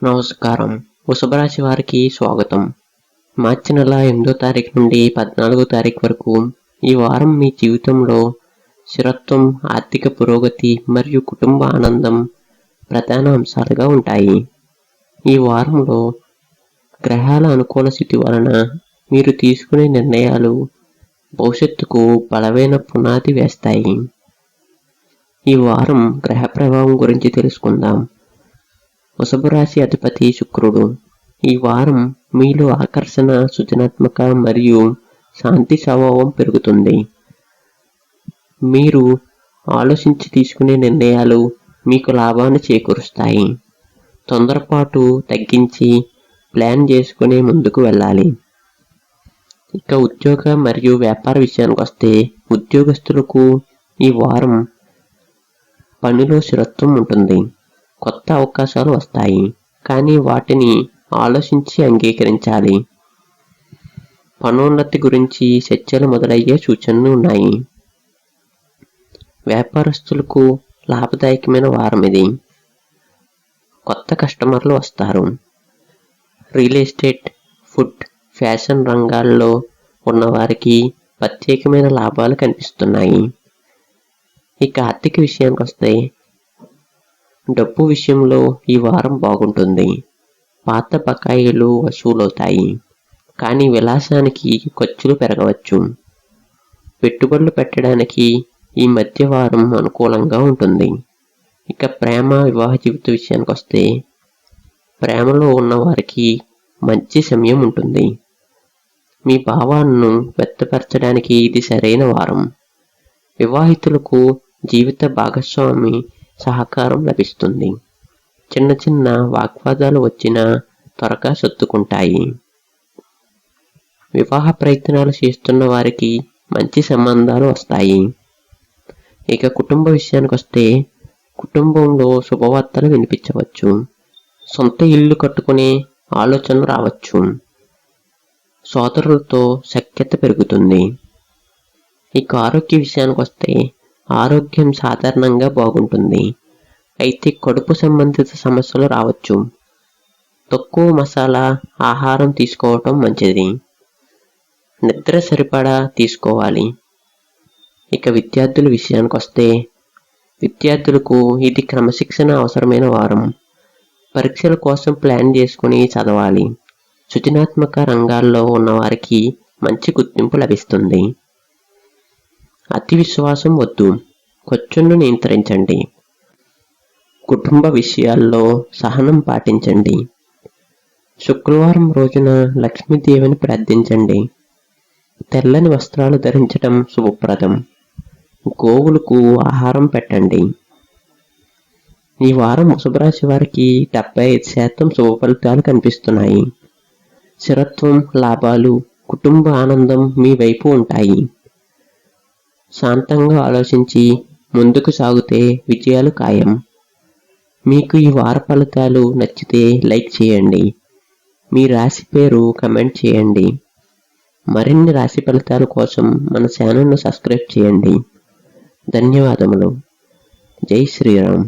నమస్కారం. వృషభ రాశి వారికి స్వాగతం. మార్చి నెల 8వ తారీఖు నుండి 14వ తారీఖు వరకు ఈ వారం మీ జీవితంలో స్థిరత్వం, ఆర్థిక పురోగతి మరియు కుటుంబ ఆనందం ప్రధాన అంశాలుగా ఉంటాయి. ఈ వారంలో గ్రహాల అనుకూల స్థితి వలన మీరు తీసుకునే నిర్ణయాలు భవిష్యత్తుకు బలమైన పునాది వేస్తాయి. ఈ వారం గ్రహ ప్రభావం గురించి తెలుసుకుందాం. వృషభ రాశి అధిపతి శుక్రుడు. ఈ వారం మీలో ఆకర్షణ, సృజనాత్మక మరియు శాంతి స్వభావం పెరుగుతుంది. మీరు ఆలోచించి తీసుకునే నిర్ణయాలు మీకు లాభాన్ని చేకూరుస్తాయి. తొందరపాటు తగ్గించి ప్లాన్ చేసుకుని ముందుకు వెళ్ళాలి. ఇక ఉద్యోగ మరియు వ్యాపార విషయానికి వస్తే ఉద్యోగస్తులకు ఈ వారం పనిలో స్థిరత్వం ఉంటుంది. కొత్త అవకాశాలు వస్తాయి, కానీ వాటిని ఆలోచించి అంగీకరించాలి. పనోన్నతి గురించి చర్చలు మొదలయ్యే సూచనలు ఉన్నాయి. వ్యాపారస్తులకు లాభదాయకమైన వారం ఇది. కొత్త కస్టమర్లు వస్తారు. రియల్ ఎస్టేట్, ఫుడ్, ఫ్యాషన్ రంగాల్లో ఉన్నవారికి ప్రత్యేకమైన లాభాలు కనిపిస్తున్నాయి. ఇక ఆర్థిక విషయానికి వస్తే డబ్బు విషయంలో ఈ వారం బాగుంటుంది. పాత బకాయిలు వసూలవుతాయి, కానీ విలాసానికి ఖర్చులు పెరగవచ్చు. పెట్టుబడులు పెట్టడానికి ఈ మధ్య వారం అనుకూలంగా ఉంటుంది. ఇక ప్రేమ, వివాహ జీవిత విషయానికి వస్తే ప్రేమలో ఉన్న వారికి మంచి సమయం ఉంటుంది. మీ భావాలను వ్యక్తపరచడానికి ఇది సరైన వారం. వివాహితులకు జీవిత భాగస్వామి సహకారం లభిస్తుంది. చిన్న చిన్న వాగ్వాదాలు వచ్చినా త్వరగా సర్దుకుంటాయి. వివాహ ప్రయత్నాలు చేస్తున్న వారికి మంచి సంబంధాలు వస్తాయి. ఇక కుటుంబ విషయానికి వస్తే కుటుంబంలో శుభవార్తలు వినిపించవచ్చు. సొంత ఇల్లు కట్టుకునే ఆలోచన రావచ్చు. సోదరులతో సఖ్యత పెరుగుతుంది. ఇక ఆరోగ్య విషయానికి వస్తే ఆరోగ్యం సాధారణంగా బాగుంటుంది, అయితే కడుపు సంబంధిత సమస్యలు రావచ్చు. తక్కువ మసాలా ఆహారం తీసుకోవటం మంచిది. నిద్ర సరిపడా తీసుకోవాలి. ఇక విద్యార్థుల విషయానికి వస్తే విద్యార్థులకు ఇది క్రమశిక్షణ అవసరమైన వారం. పరీక్షల కోసం ప్లాన్ చేసుకుని చదవాలి. సృజనాత్మక రంగాల్లో ఉన్నవారికి మంచి గుర్తింపు లభిస్తుంది. అతి విశ్వాసం వద్దు, ఖర్చును నియంత్రించండి. కుటుంబ విషయాల్లో సహనం పాటించండి. శుక్రవారం రోజున లక్ష్మీదేవిని ప్రార్థించండి. తెల్లని వస్త్రాలు ధరించడం శుభప్రదం. గోవులకు ఆహారం పెట్టండి. ఈ వారం వృషభ రాశి వారికి 75% శుభ ఫలితాలు కనిపిస్తున్నాయి. స్థిరత్వం, లాభాలు, కుటుంబ ఆనందం మీ వైపు ఉంటాయి. శాంతంగా ఆలోచించి ముందుకు సాగితే విజయాలు ఖాయం. మీకు ఈ వార ఫలితాలు నచ్చితే లైక్ చేయండి. మీ రాశి పేరు కమెంట్ చేయండి. మరిన్ని రాశి ఫలితాల కోసం మన ఛానల్ను సబ్స్క్రైబ్ చేయండి. ధన్యవాదములు. జై శ్రీరామ్.